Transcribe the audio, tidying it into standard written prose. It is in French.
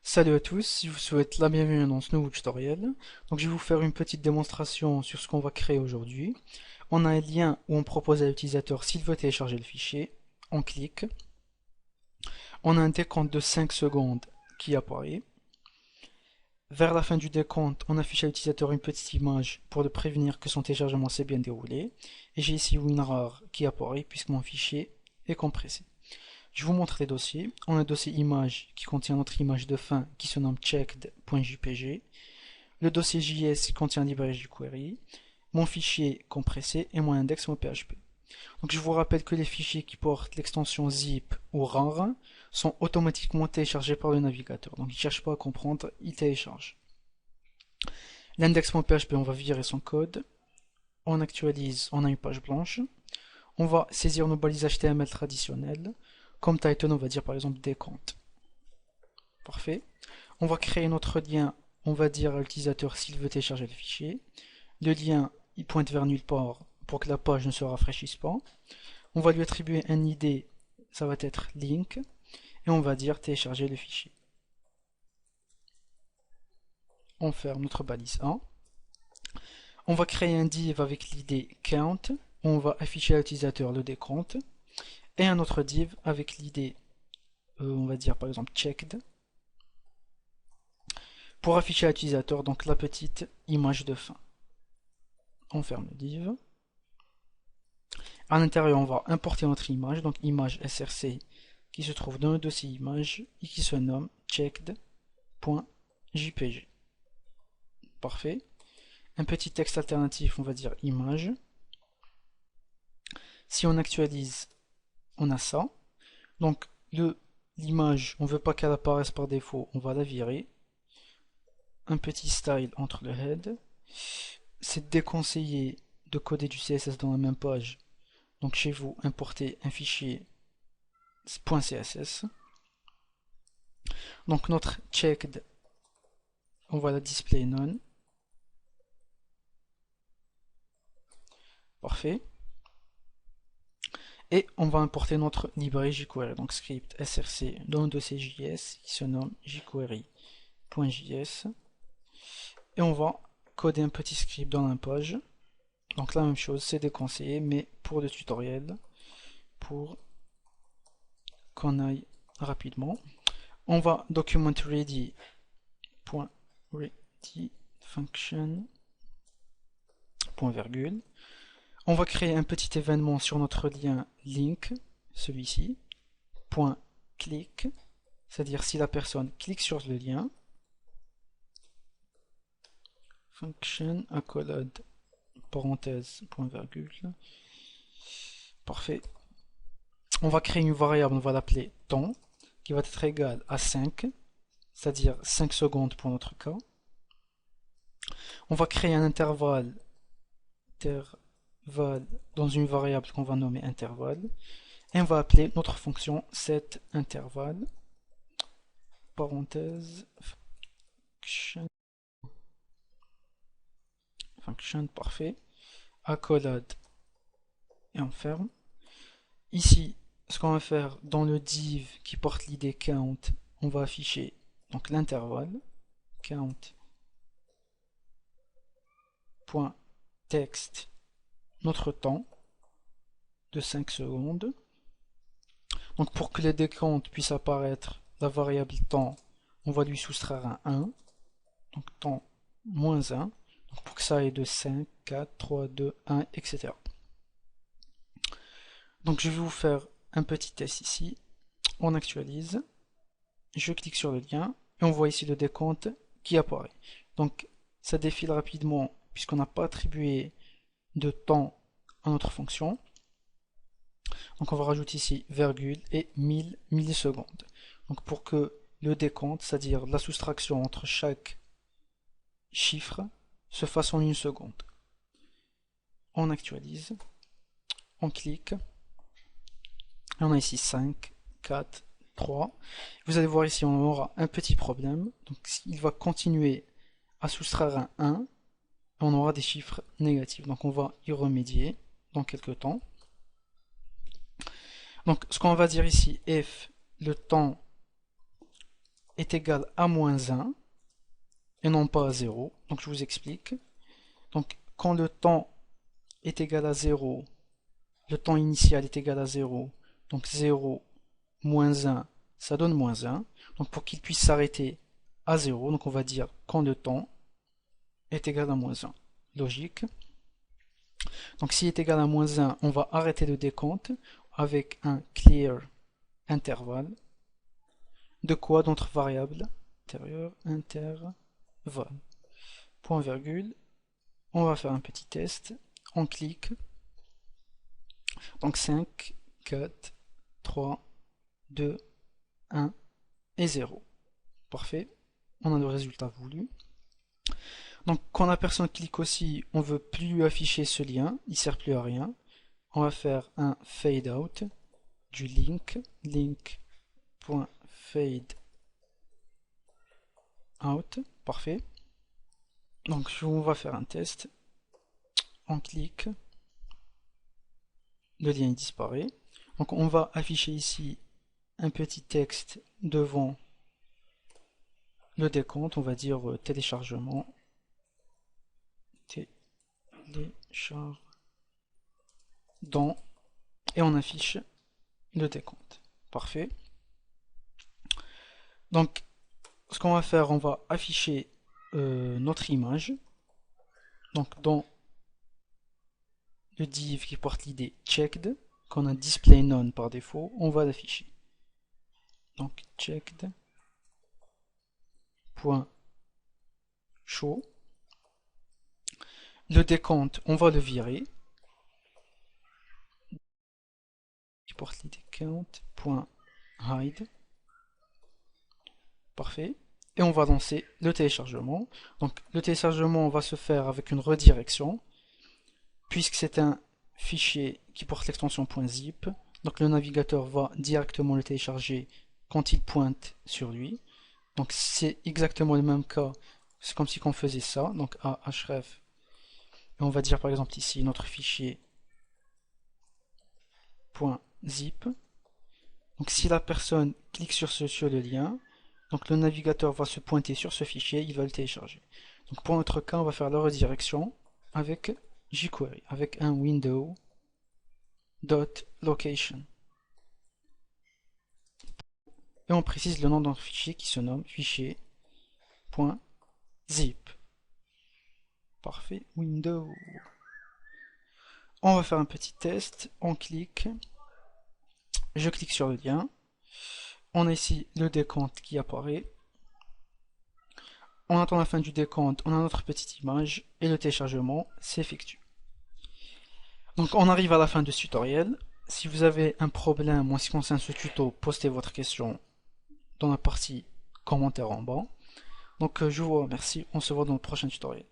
Salut à tous, je vous souhaite la bienvenue dans ce nouveau tutoriel. Donc je vais vous faire une petite démonstration sur ce qu'on va créer aujourd'hui. On a un lien où on propose à l'utilisateur s'il veut télécharger le fichier. On clique. On a un décompte de 5 secondes qui apparaît. Vers la fin du décompte, on affiche à l'utilisateur une petite image pour le prévenir que son téléchargement s'est bien déroulé. Et j'ai ici WinRAR qui apparaît puisque mon fichier est compressé. Je vous montre les dossiers. On a un dossier image qui contient notre image de fin qui se nomme checked.jpg. Le dossier JS qui contient la librairie jQuery. Mon fichier compressé et mon index.php. Donc je vous rappelle que les fichiers qui portent l'extension zip ou rar sont automatiquement téléchargés par le navigateur. Donc il ne cherche pas à comprendre, il télécharge. L'index.php, on va virer son code. On actualise, on a une page blanche. On va saisir nos balises HTML traditionnelles. Comme title, on va dire par exemple décompte. Parfait. On va créer notre lien. On va dire à l'utilisateur s'il veut télécharger le fichier. Le lien, il pointe vers nulle part pour que la page ne se rafraîchisse pas. On va lui attribuer un ID, ça va être link. Et on va dire télécharger le fichier. On ferme notre balise 1. On va créer un div avec l'id count. On va afficher à l'utilisateur le décompte. Et un autre div avec l'id, on va dire par exemple checked, pour afficher à l'utilisateur donc la petite image de fin. On ferme le div. À l'intérieur, on va importer notre image, donc image src qui se trouve dans le dossier image et qui se nomme checked.jpg. Parfait. Un petit texte alternatif, on va dire image. Si on actualise, on a ça. Donc l'image, on ne veut pas qu'elle apparaisse par défaut, on va la virer. Un petit style entre le head. C'est déconseillé de coder du CSS dans la même page. Donc chez vous, importez un fichier .css. Donc notre checked, on va la display none. Parfait. Et on va importer notre librairie jQuery, donc script src dans le dossier JS qui se nomme jQuery.js. Et on va coder un petit script dans la page. Donc la même chose, c'est déconseillé, mais pour le tutoriel, pour qu'on aille rapidement, on va document ready function point virgule. On va créer un petit événement sur notre lien link, celui-ci, point click, c'est-à-dire si la personne clique sur le lien, function accolade parenthèse point virgule. Parfait. On va créer une variable, on va l'appeler temps, qui va être égale à 5, c'est-à-dire 5 secondes pour notre cas. On va créer un intervalle dans une variable qu'on va nommer intervalle. Et on va appeler notre fonction setIntervalle, parenthèse, function, parfait, accolade, et on ferme. Ici, ce qu'on va faire dans le div qui porte l'id count, on va afficher donc l'intervalle count.text, notre temps de 5 secondes. Donc pour que le décompte puisse apparaître, la variable temps, on va lui soustraire un 1, donc temps moins 1, donc pour que ça aille de 5, 4, 3, 2, 1, etc. Donc je vais vous faire un petit test ici. On actualise, je clique sur le lien, et on voit ici le décompte qui apparaît. Donc ça défile rapidement, puisqu'on n'a pas attribué de temps à notre fonction. Donc on va rajouter ici virgule et 1000 millisecondes. Donc pour que le décompte, c'est-à-dire la soustraction entre chaque chiffre, se fasse en 1 seconde. On actualise, on clique, et on a ici 5, 4, 3. Vous allez voir ici, on aura un petit problème. Donc il va continuer à soustraire un 1, on aura des chiffres négatifs. Donc on va y remédier dans quelques temps. Donc ce qu'on va dire ici, if le temps est égal à moins 1 et non pas à 0. Donc je vous explique. Donc quand le temps est égal à 0, le temps initial est égal à 0, donc 0 moins 1, ça donne moins 1. Donc pour qu'il puisse s'arrêter à 0, donc on va dire quand le temps est égal à moins 1. Logique. Donc s'il est égal à moins 1, on va arrêter le décompte avec un clear intervalle. De quoi? Notre variable intérieure intervalle. Point virgule. On va faire un petit test. On clique. Donc 5, 4, 3, 2, 1 et 0. Parfait. On a le résultat voulu. Donc quand la personne clique aussi, on veut plus afficher ce lien, il sert plus à rien. On va faire un fade out du link, link.fade out, parfait. Donc on va faire un test. On clique, le lien disparaît. Donc on va afficher ici un petit texte devant le décompte, on va dire téléchargement. Télécharge dans et on affiche le décompte. Parfait. Donc ce qu'on va faire, on va afficher notre image. Donc dans le div qui porte l'id checked, qu'on a display none par défaut, on va l'afficher. Donc checked point show. Le décompte, on va le virer. Qui porte l'id count.hide. Parfait. Et on va lancer le téléchargement. Donc le téléchargement va se faire avec une redirection, puisque c'est un fichier qui porte l'extension .zip. Donc le navigateur va directement le télécharger quand il pointe sur lui. Donc c'est exactement le même cas, c'est comme si on faisait ça. Donc à href, et on va dire par exemple ici notre fichier .zip. Donc si la personne clique sur le lien, donc le navigateur va se pointer sur ce fichier, il va le télécharger. Donc pour notre cas, on va faire la redirection avec jQuery, avec un window.location. Et on précise le nom d'un fichier qui se nomme fichier.zip. Parfait, window. On va faire un petit test, on clique, je clique sur le lien, on a ici le décompte qui apparaît, on attend la fin du décompte, on a notre petite image et le téléchargement s'effectue. Donc on arrive à la fin de ce tutoriel. Si vous avez un problème en ce qui concerne ce tuto, postez votre question dans la partie commentaires en bas. Donc je vous remercie, on se voit dans le prochain tutoriel.